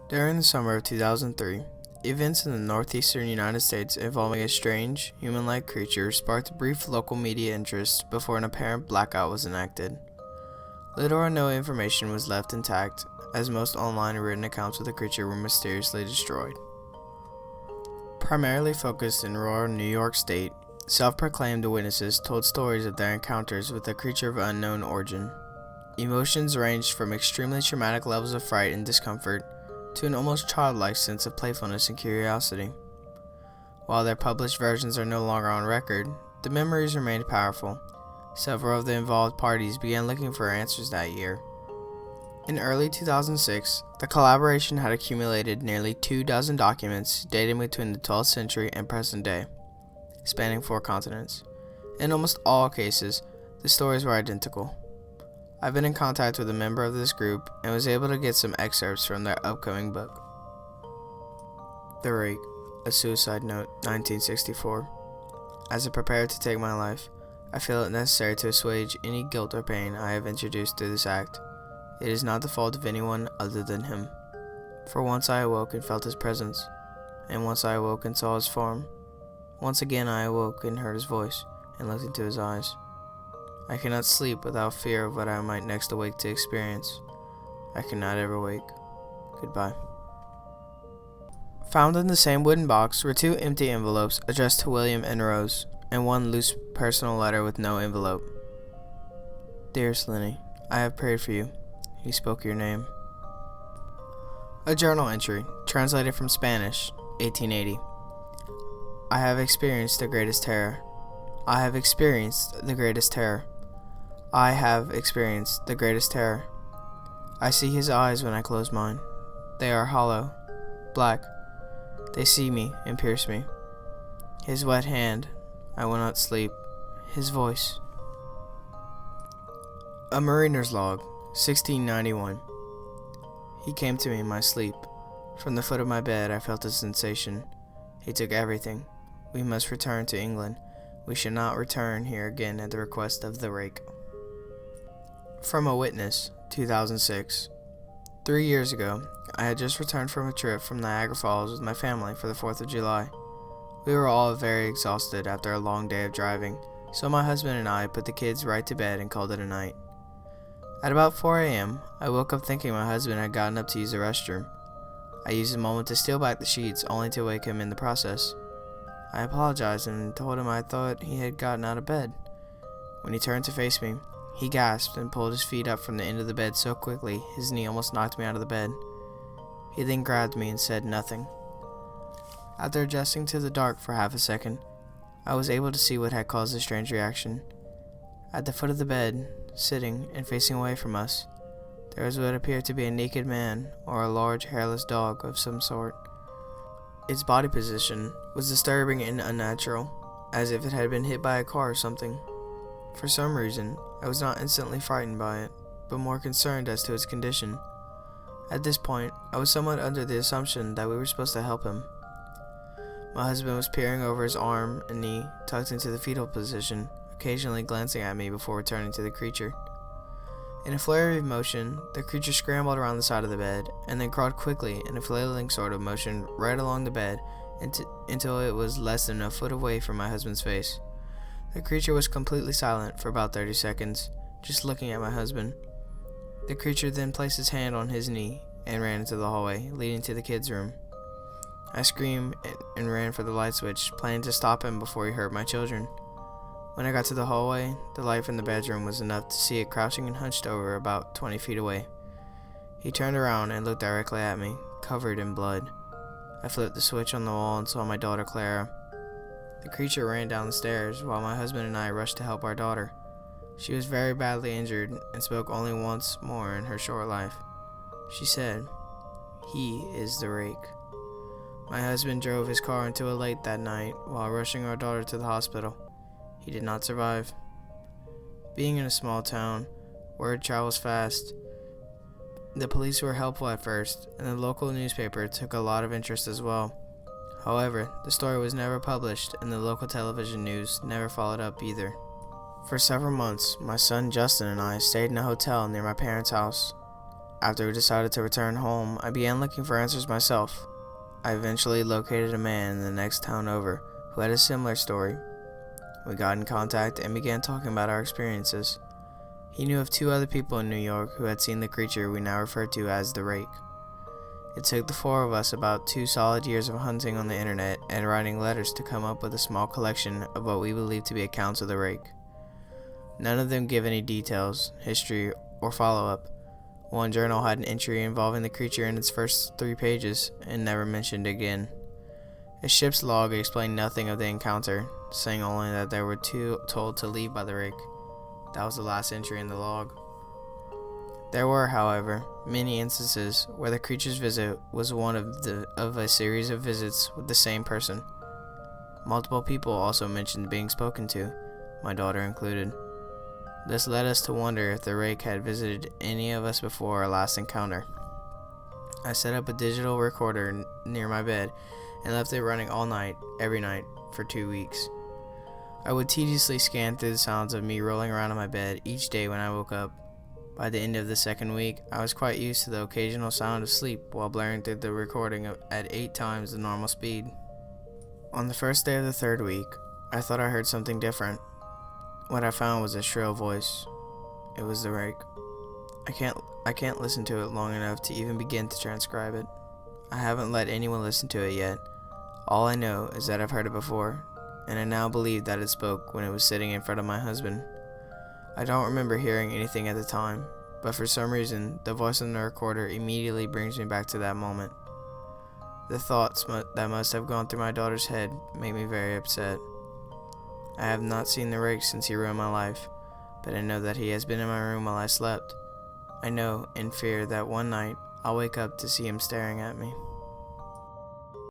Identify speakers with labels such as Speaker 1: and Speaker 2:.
Speaker 1: During the summer of 2003, events in the northeastern United States involving a strange, human-like creature sparked brief local media interest before an apparent blackout was enacted. Little or no information was left intact, as most online and written accounts of the creature were mysteriously destroyed. Primarily focused in rural New York State, self-proclaimed witnesses told stories of their encounters with a creature of unknown origin. Emotions ranged from extremely traumatic levels of fright and discomfort to an almost childlike sense of playfulness and curiosity. While their published versions are no longer on record, the memories remained powerful. Several of the involved parties began looking for answers that year. In early 2006, the collaboration had accumulated nearly 24 documents dating between the 12th century and present day, spanning 4 continents. In almost all cases, the stories were identical. I've been in contact with a member of this group and was able to get some excerpts from their upcoming book. The Rake, a Suicide Note, 1964. As I prepare to take my life, I feel it necessary to assuage any guilt or pain I have introduced through this act. It is not the fault of anyone other than him. For once I awoke and felt his presence, and once I awoke and saw his form. Once again I awoke and heard his voice, and looked into his eyes. I cannot sleep without fear of what I might next awake to experience. I cannot ever wake. Goodbye. Found in the same wooden box were 2 empty envelopes addressed to William and Rose, and 1 loose personal letter with no envelope. Dearest Lenny, I have prayed for you. He spoke your name. A journal entry, translated from Spanish, 1880. I have experienced the greatest terror. I have experienced the greatest terror. I have experienced the greatest terror. I see his eyes when I close mine. They are hollow, black. They see me and pierce me. His wet hand, I will not sleep. His voice. A Mariner's Log, 1691. He came to me in my sleep. From the foot of my bed I felt a sensation. He took everything. We must return to England. We should not return here again at the request of the Rake. From a Witness, 2006. 3 years ago, I had just returned from a trip from Niagara Falls with my family for the 4th of July. We were all very exhausted after a long day of driving, so my husband and I put the kids right to bed and called it a night. At about 4 a.m., I woke up thinking my husband had gotten up to use the restroom. I used the moment to steal back the sheets, only to wake him in the process. I apologized and told him I thought he had gotten out of bed. When he turned to face me, he gasped and pulled his feet up from the end of the bed so quickly his knee almost knocked me out of the bed. He then grabbed me and said nothing. After adjusting to the dark for half a second, I was able to see what had caused the strange reaction. At the foot of the bed, sitting and facing away from us, there was what appeared to be a naked man or a large hairless dog of some sort. Its body position was disturbing and unnatural, as if it had been hit by a car or something. For some reason, I was not instantly frightened by it, but more concerned as to its condition. At this point, I was somewhat under the assumption that we were supposed to help him. My husband was peering over his arm and knee, tucked into the fetal position, occasionally glancing at me before returning to the creature. In a flurry of motion, the creature scrambled around the side of the bed, and then crawled quickly in a flailing sort of motion right along the bed until it was less than a foot away from my husband's face. The creature was completely silent for about 30 seconds, just looking at my husband. The creature then placed his hand on his knee and ran into the hallway, leading to the kids' room. I screamed and ran for the light switch, planning to stop him before he hurt my children. When I got to the hallway, the light from the bedroom was enough to see it crouching and hunched over about 20 feet away. He turned around and looked directly at me, covered in blood. I flipped the switch on the wall and saw my daughter Clara. The creature ran down the stairs while my husband and I rushed to help our daughter. She was very badly injured and spoke only once more in her short life. She said, "He is the Rake." My husband drove his car into a lake that night while rushing our daughter to the hospital. He did not survive. Being in a small town, word travels fast. The police were helpful at first, and the local newspaper took a lot of interest as well. However, the story was never published, and the local television news never followed up either. For several months, my son Justin and I stayed in a hotel near my parents' house. After we decided to return home, I began looking for answers myself. I eventually located a man in the next town over who had a similar story. We got in contact and began talking about our experiences. He knew of 2 other people in New York who had seen the creature we now refer to as the Rake. It took the 4 of us about 2 solid years of hunting on the internet and writing letters to come up with a small collection of what we believe to be accounts of the Rake. None of them give any details, history, or follow-up. One journal had an entry involving the creature in its first 3 pages and never mentioned again. A ship's log explained nothing of the encounter, saying only that they were told to leave by the Rake. That was the last entry in the log. There were, however, many instances where the creature's visit was one of a series of visits with the same person. Multiple people also mentioned being spoken to, my daughter included. This led us to wonder if the Rake had visited any of us before our last encounter. I set up a digital recorder near my bed and left it running all night, every night, for 2 weeks. I would tediously scan through the sounds of me rolling around in my bed each day when I woke up. By the end of the 2nd week, I was quite used to the occasional sound of sleep while blaring through the recording at 8 times the normal speed. On the first day of the 3rd week, I thought I heard something different. What I found was a shrill voice. It was the Rake. I can't listen to it long enough to even begin to transcribe it. I haven't let anyone listen to it yet. All I know is that I've heard it before, and I now believe that it spoke when it was sitting in front of my husband. I don't remember hearing anything at the time, but for some reason, the voice on the recorder immediately brings me back to that moment. The thoughts that must have gone through my daughter's head make me very upset. I have not seen the Rake since he ruined my life, but I know that he has been in my room while I slept. I know, in fear, that one night, I'll wake up to see him staring at me.